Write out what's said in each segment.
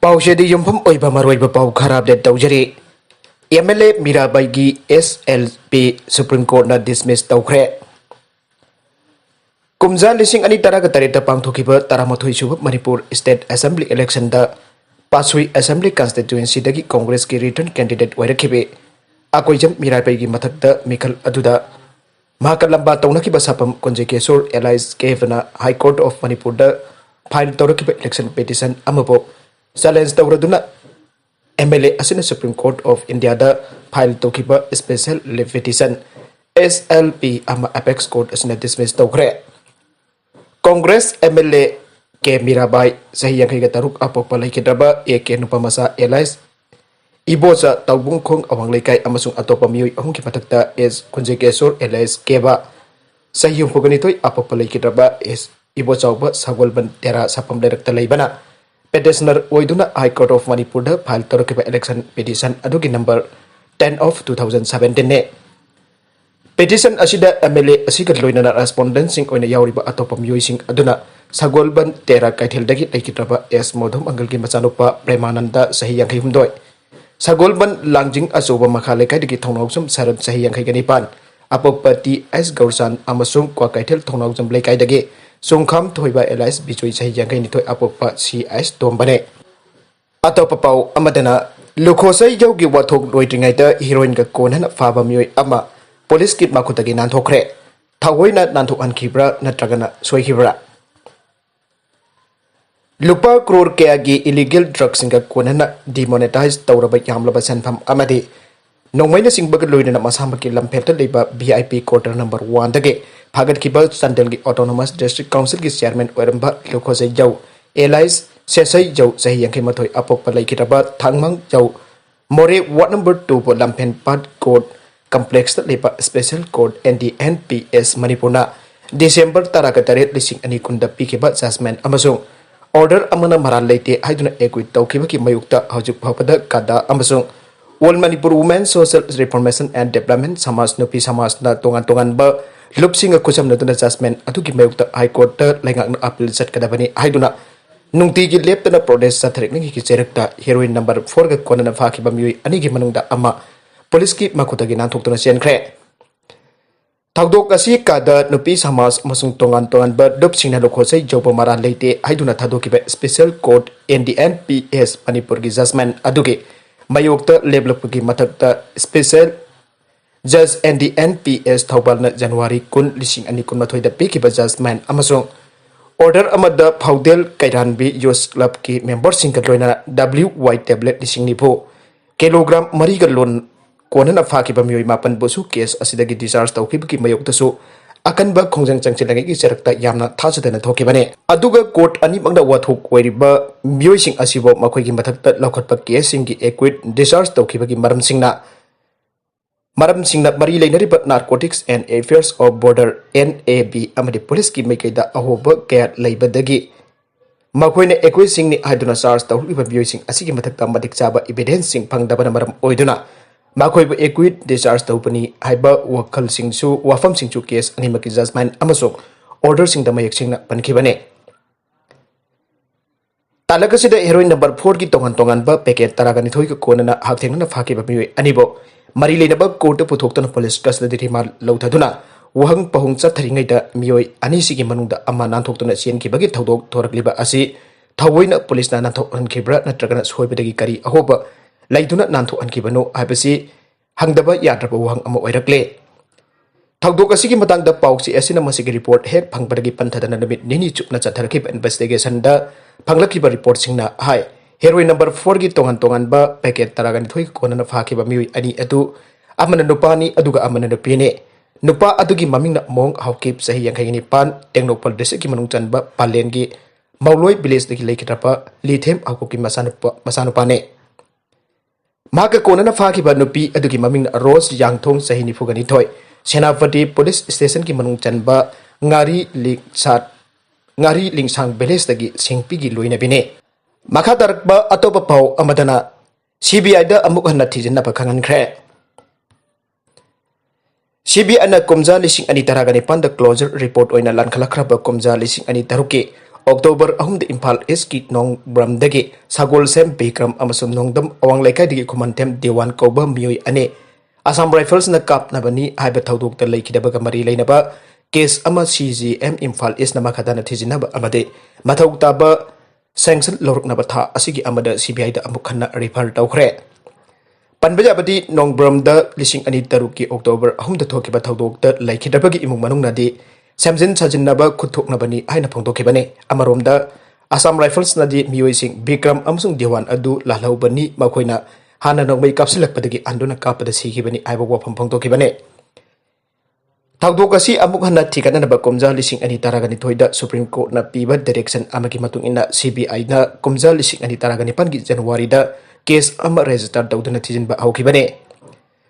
पाउसेदी युमफम ओइबा मरोइबा पाउ खराब दे तौजरी MLA Mirabai SLP Supreme Court ना डिसमिस तौखरे कुमजा लिसिंग अनि तरह तरेट पांथोखिबा तरामथोइ सुब मणिपुर स्टेट असेंबली इलेक्शन दा पासुई असेंबली कॉन्स्टिट्यूएंसी दगी कांग्रेस की रिटर्न कैंडिडेट ओइरखिबे अकोइजम मीराबाई की मथकदा मिखल अदुदा महाका लंबा तौनखिबा सापम कुंजेकेश्वर एलाइज केवना हाई कोर्ट ऑफ मणिपुर दा फाइल तौरखिबा इलेक्शन पिटिशन अमबो चैलेंज तौरदुना एमएलए असने सुप्रीम कोर्ट ऑफ इंडिया दा फाइल तौखिबा स्पेशल लीव पिटिशन एसएलपी अमा अपेक्स कोर्ट असने डिसमिस तौखरे कांग्रेस एमएलए के मीराबाई सही यांखैगा तरुक अपोकपा लैखिद्रबा ए के नुपमसा एलाइज इबोचा तौबुंग खोंग अवंग लेकाय अमसुंग अतोपा मियोय अहुम की मथकता एस कुंजेकेश्वर एलाइज केबा सही युंपुगनि तोय अपोकपा लैखिद्रबा एस इबोचाउबा सगोलबन तेरा सपम लेरक्ता लैबना पेटिशनर ओइदुना हाई कोर्ट ऑफ मणिपुर दा फाइल तौरखिबा इलेक्शन पिटिशन अदुगी नंबर 10 of 2017 ने पिटिशन असिदा एमएलए असिगा लोइनना रेस्पोंडेंट सिंग ओइना यावरिबा अतोपा मियोयसिंग अदुना सगोलबन तेरा कैथेलदगी लैखिद्रबा एस मोधम अंगल की मचानुपा प्रेमानंद सही यांखै हुमदोय सगोलबन लांजिंग अचोबा मखा लेकाइदगी थौनाउसुम सरद सही यांखैगा निपान अपोकपा टी एस गौरसान अमसुंग क्वा कैथेल थौनाउसुम लेकाइदगी सुंखाम थोइबा एलाइस बिचोई सही यांखै निथोय अपोकपा सी एस तोमबने अतोपा पाउ अमदना लुखोसै यौगी वाथोक लोइट्रिङैदा हिरोइन का कोनहन फाबा मियोय अमा पुलिस की माखुतगी नानथोखरे थावोइना नानथोकहनखिब्रा नत्रगना सोइखिब्रा लुपा करोड़ कयागी इलीगल ड्रग्स का कोनहन डिमोनेटाइज तौरबा यामलबा सेनफम अमदि नोंमैना सिंबग लोइना मसामकी लंफेक्टा लेबा वीआईपी क्वार्टर नंबर 1 दगे फागतखिबा चंदल की ऑटोनोमस डिस्ट्रिक्ट काउंसिल की चेयरमैन ओरंबा लुखोसै जौ एलाइस सेसै जौ सही यांखै मथोय अपोकपा लैखिद्रबा थांगमंग जौ मोरे वार्ड नंबर 2 पो लंफेन पाट कोर्ट कम्प्लेक्स लेबा स्पेशल कोर्ट एनडीएनपीएस मणिपुरना डिसेंबर 13 लिसिंग अनि कुंदा पिखिबा जजमेंट अमसुंग ऑर्डर अमना मराल लेते हाइदुना एक्विट तौखिबकी मयुक्ता हौजुक फावदा कादा अमसुंग All Manipur Women Social Reformation and Development Samaj Nupi Samaj ना तोंगान तोंगानबा लुपसिंग खुसमनदुना जजमेंट अदुगी मयुक्ता हाई कोर्ट लैंगाकना अपील चटकदबनी हाइदुना नुंगतीगी लेप्तना प्रोटेस्ट चथरेकनी की चेरक्ता हीरोइन नंबर 4 गा कोनना फाखिबा मियोय अनिगी मनुंगदा अमा पुलिस की मखुतगी नानथोक्तुना चेनख्रे थाउदोक असी कादा नुपी समाज मसुंग तोंगान तोंगानबा लुपसिंगना लुखोसै जौबा मराल लेते हाइदुना थादोकिबा स्पेशल कोर्ट एनडीएनपीएस मणिपुर की जजमेंट अदुगी मयुक्ता लेबलपगी मथकता स्पेशल जज एनडीएनपीएस थौबालना जनवरी 2019 पिखिबा जजमेंट अमसुंग ऑर्डर अमदा फाउडेल कैरानबी यूस क्लब की मेंबर सिंह लोइना WY टैबलेट लिसिंग निफो किलोग्राम मरीगा लोन कोनना फाखिबा मियोय मापन बुसु केस असिदगी डिस्चार्ज तौखिबकी मयुक्तसु अकनबा खोंजंग चंगचिलंगी की चरक्ता यामना थाजदना थोकिबने अदुगा कोर्ट अनि मंगदा वाथोक ओइरिबा मियोयसिंग असिबो मखोयगी मथक्ता लौखटपा केस सिंगी एक्विट डिस्चार्ज तौखिबगी मरमसिंगना मरी लेनरिबा narcotics and affairs of border NAB अमदि पुलिस की मैकेदा अहोबा कया लैबदगी मखोयने एक्विट सिंगनी हाइदुना चार्ज तौलिबा मियोयसिंग असिगी मथक्ता मदिक चाबा एविडेंस सिंग फंगदबना मरम ओइदुना माखोयबु एक्विट डिस्चार्ज तौपनी हाइबा वखल सिंगसु वाफम सिंगसु केस अनिमकी जजमेंट अमसो ऑर्डर सिंग दमयक सिंगना पनखिबने तालकसिदा हेरोइन नंबर 4 की तोंगन तोंगनबा पैकेट तरागनि थोइक कोनना हाकथेंगना फाकिबा मियोय अनिबो मरी लेनबा कोर्ट पुथोक्तन पुलिस कस्टडी रिमाल लौथदुना वहंग पहुंग चथरिङैदा मियोय अनिसिगी मनुंगदा अमा नानथोक्तुना चेनखिबगी थौदोक थोरकलिबा असि थवोइना पुलिसना नानथोकहनखिब्रा नत्रगना सोइबदगी करी अहोबा लैदुना नानथोकहनखिबनो हाइबसि हंगदबा याद्रबा वहंग अमा ओइरकले थौदोक असिगी मतंगदा पाउसी असिना मसिगी रिपोर्ट हेक फंगबदगी पंथदना नमित निनी चुपना चथरखिबा इन्वेस्टिगेशनदा फंगलखिबा रिपोर्ट सिंगना हाय हेरोइन नंबर 4 की तोंगन तोंगनबा पैकेट तरागनि थोइ कोनना फाखिबा मियोय अनि अदु अमना नुपानी अदुगा अमना नुपीने नुपा अदुगी ममिंगना मोंग हाउकिप सही यांखैगनि पान टेक्नोपल डिस्ट्रिक्ट की मनुंग चनबा पालेनगी मौलोय विलेज दगी लेखिद्रपा लिथेम हाउकुकी मसानुपाने माका कोनना फाखिबा नुपी अदुगी ममिंगना रोज यांगथोंग सही निफुगनि थोय सेनापति पुलिस स्टेशन की मनुंग चनबा ngari lingsang viलेज दगी सिंगपीगी लोइनबिने मखा तरकबा अतोप पाउ अमदना CBI दा अमुक हन्ना थिजनबा खंगनख्रे CBI ना कुमजा लिसिंग अनि तरागनि पंद क्लोजर रिपोर्ट ओइना लानखलखरबा कुमजा लिसिंग अनि तरुके October ahumda Impal East ki Nong Bramdagi Sagol Sem Bikram amasum Nongdam Awang Laikai digi Kumantem Dewan Kauba Miyoi ane Assam Rifles na kap nabani haiba thaudok ta leikhidabaga mari leinaba case ama CGM Impal East na makadana thijinaba amade mathau taba sanction loruknaba tha asigi amada CBI da amuk khanna refer tawkhre Panbajabadi Nongbram da lising ani taruki October ahumda thokiba thaudok ta leikidabagi imung manung nadi Samjin Sajinaba Kutuknabani Aina Pongtokibane Amaromda Assam Rifles Nadi Mioising Bikram Amsung Dewan Adu Lahlaubani Makoina Hana Nongmai Kapsilak Padagi Anduna Kapada Sikibani Iba Wapam Pongtokibane Tagdokasi Amuk Hana Tikana Bakomza Lising Ani Taragani Toida Supreme Court na Piba Direction Amaki Matung Ina CBI na Komza Lising Ani Taragani Pangi Januari da Case Ama Register Dauduna Tijin Ba Aukibane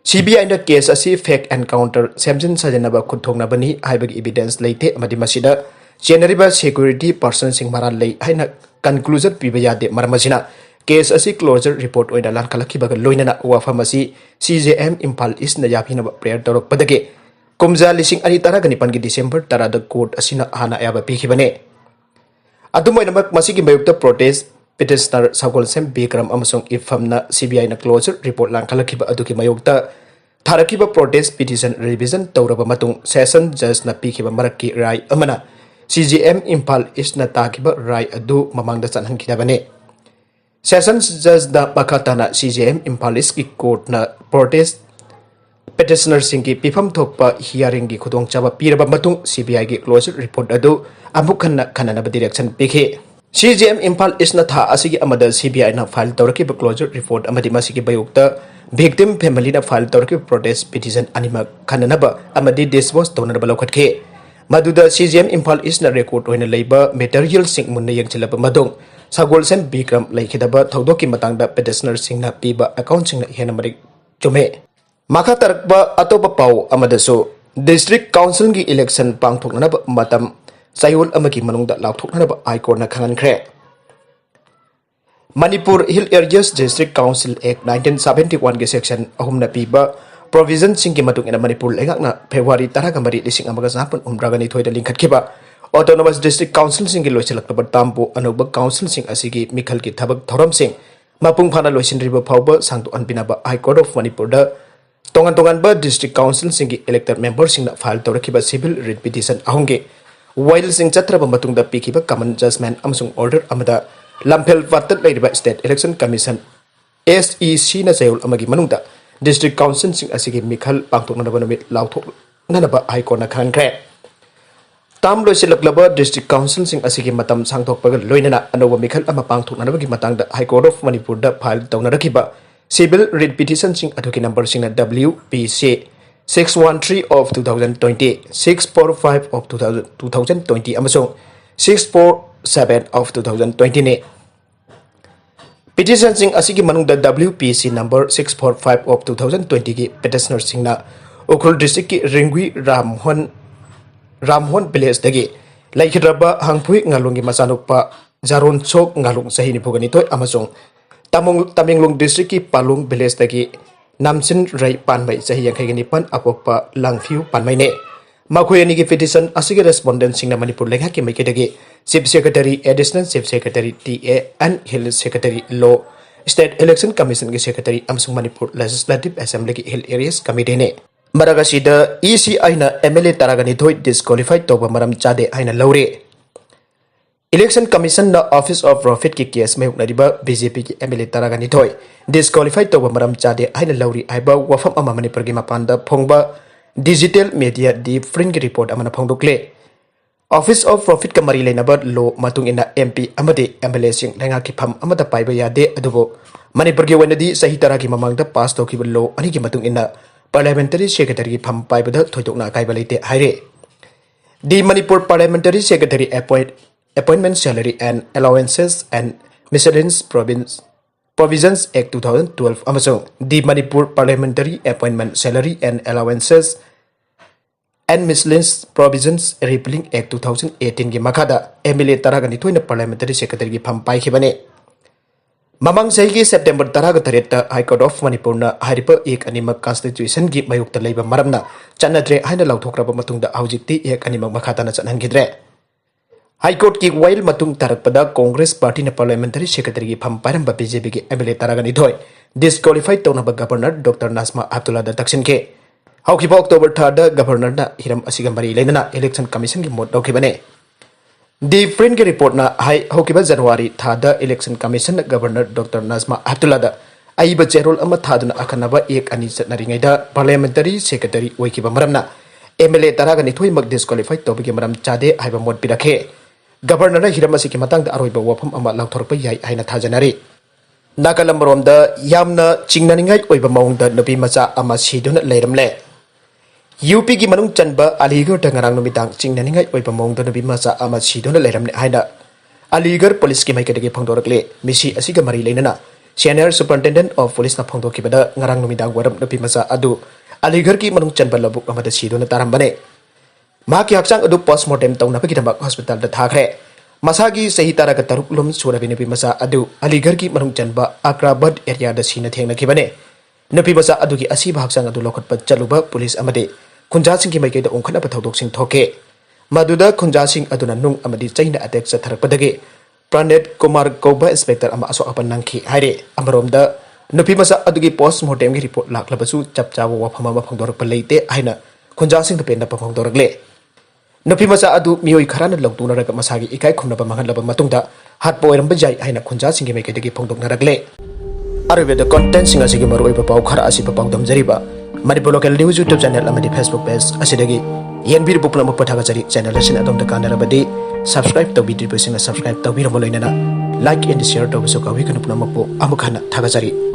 CBI na case asi fake encounter Samjin Sajanaba Kutongnabani Haibag evidence laite amadi masida General security person sing maran lay haina conclusion pibaya de marmasina case asi closure report oida lan kalaki baga loinana wafamasi CJM Impal East na yapina prayer torok padage kumza lising ani taragani pangi December tarada court asina hana ayaba pikibane adumay namak masigi mayukta protest Petitioner Sagol Sem Bikram amasong ifamna CBI na closure report lang kalakiba aduki mayogta tharakiba protest petition revision tawraba matung session judge na pikiba maraki rai amana CGM Impal East na takiba rai adu mamangda sanhan kidabane session judge da pakatana CGM Impal East ki court na protest petitioner singki pifam thokpa hearing gi khudong chaba piraba matung CBI gi closure report adu amukhanna khanana direction pikhe CGM Impal East na tha asigi amada CBI na file tawraki closure report amadi masigi bayukta victim family na file tawraki protest petition anima khananaba amadi dispose tawnaba lokhatke maduda CGM Impal East na record oina leiba material sing munna yengchilaba madong Sagol Sem Bikram leikhidaba thaudoki matangda petitioner sing na piba account sing na hena mari chume makha tarakba atoba pau amadaso district council gi election pangthoknaba matam Sayul amaki manungda lauthoknaba High Court na khangankre Manipur Hill Areas District Council Act 1971 ge section ahumna piba provision singki matung ina Manipur lengakna February taragamari lising amaga sapun umdragani thoida lingkhatkiba Autonomous District Council singki loisilakba tampu anubag council sing asigi mikhal ki thabak thoram sing mapung phana loisinriba phawba sangtu anbinaba High Court of Manipur da tongan ba district council singki elected member singna file tawrakiba civil writ petition ahunge While sing chatraba matungda pikiba common judgment amsung order amada lampel watat leiba state election commission SEC na sayul amagi manungda district council sing asigi mikhal pangtokna namit lauthok nanaba high court na khankre tam loisilaklaba district council sing asigi matam sangthokpaga loinana anoba mikhal ama pangthokna nabagi matangda High Court of Manipur da file tawna rakiba civil writ petition sing aduki number sing na WPC 613 of 2020, 645 of 2020, amasong 647 of 2020 ne. Petition sing asigi manung da WPC number 645 of 2020 ki petitioner sing na Ukhrul district ki Ringwi Ramhon village dagi laikhidraba hangphui ngalungi masanukpa Jaron Chok ngalung sahini phugani toy amasong Tamenglong district ki Palung village dagi Namsin Rai Panmai sahi yang kagani pan apokpa langfiu panmai ne makhoyani ki petition asigi respondent sing na Manipur lengha ki mai kedagi Chief Secretary Additional Chief Secretary TA and Hill Secretary Law State Election Commission ki Secretary amsung Manipur Legislative Assembly ki Hill Areas Committee ne maragasida ECI na MLA taragani thoi disqualified toba maram chade aina laure Election Commission na Office of Profit ki case may nariba BJP ki MLA taragani thoi disqualified toba maram chade aina lauri aiba wafam ama Manipur gi mapanda phongba digital media di fringe report amana phongdokle Office of Profit kamari leinaba law matung ina MP amade MLA sing lenga ki pham amada paiba yade adubo Manipur gi wanadi sahi taragi mamangda pass tokiba law ani gi matung ina Parliamentary Secretary ki pham paibada thoitokna kaiba leite haire di Manipur Parliamentary Secretary Appointment Salary and Allowances and Miscellaneous Provisions Act 2012 amasong di Manipur Parliamentary Appointment Salary and Allowances and Miscellaneous Provisions Repealing Act 2018 gi makada MLA taragani thoina Parliamentary Secretary gi pham paikibane Mamang sahi September taraga tareta High Court of Manipur na haripa ek anima constitution gi mayukta leiba maramna chanadre haina lauthokraba matungda haujikti ek anima makhatana chanhangidre High Court ki wail matung tarak pada Congress Party na Parliamentary Secretary ki pham param ba BJP ki MLA taragan idhoi disqualified tawna ba Governor Dr. Nazma Abdullah da taksin ke haukiba October 3 Governor na hiram asiga mari leina Election Commission ki mot daukibane The Friend ki report na haukiba January thada Election Commission na Governor Dr. Nazma Abdullah da aiba cherol ama thaduna akanaba ek ani chatnaringai da Parliamentary Secretary oikiba maramna MLA taragan ithoi mag disqualified tawbigi maram chade haiba mot pirakhe Governor hiram asiki matang da aroiba wafam ama langthorpa yai haina thajanari nakalam da yamna chingnaningai oiba maungda nupi macha ama siduna leiramle UP ki manung chanba Aligarh da ngarang numitang chingnaningai oiba maungda nupi macha ama siduna leiramle haina Aligarh police ki maikadagi phangdorakle misi asiga mari leinana Senior Superintendent of Police na phangdokibada ngarang numitang waram nupi macha adu Aligarh ki manung chanba labuk amada siduna tarambane Maki hakchang adu postmortem tawna pagidambak hospital da thakre masagi sahi taraga taruk lum surabi nupi masa adu Aligarh ki manung chanba Akrabad area da sina thengna kibane nupi masa adu ki asiba hakchang adu lokhatpa chaluba police amade khunja sing ki maikei da ongkhana pa thodok sing thoke maduda khunja sing aduna nung amadi chaina attack sa tharakpadage Pranet Kumar Koba inspector ama asok apan nangki haire amaromda nupi masa adu ki postmortem ki report laklabasu chapchawa wafama ma phangdorak pa leite haina khunja sing da penna pa phangdorakle Nupi masa adu mioi kharana longtuna raga masagi ikai khumnaba mangalaba matungda hatpo oiramba jai haina khunja singi mai kedagi phongdokna ragle arwe the content singa sigi maru oiba pau khara asi pa pangdam jariba Manipur local news YouTube channel amadi Facebook page asidagi yenbir bupna mo pathaga jari channel asin adom da kanarabadi subscribe to video singa subscribe to biro moloinana like and share to so kawi kanupna mo amukhana thaga jari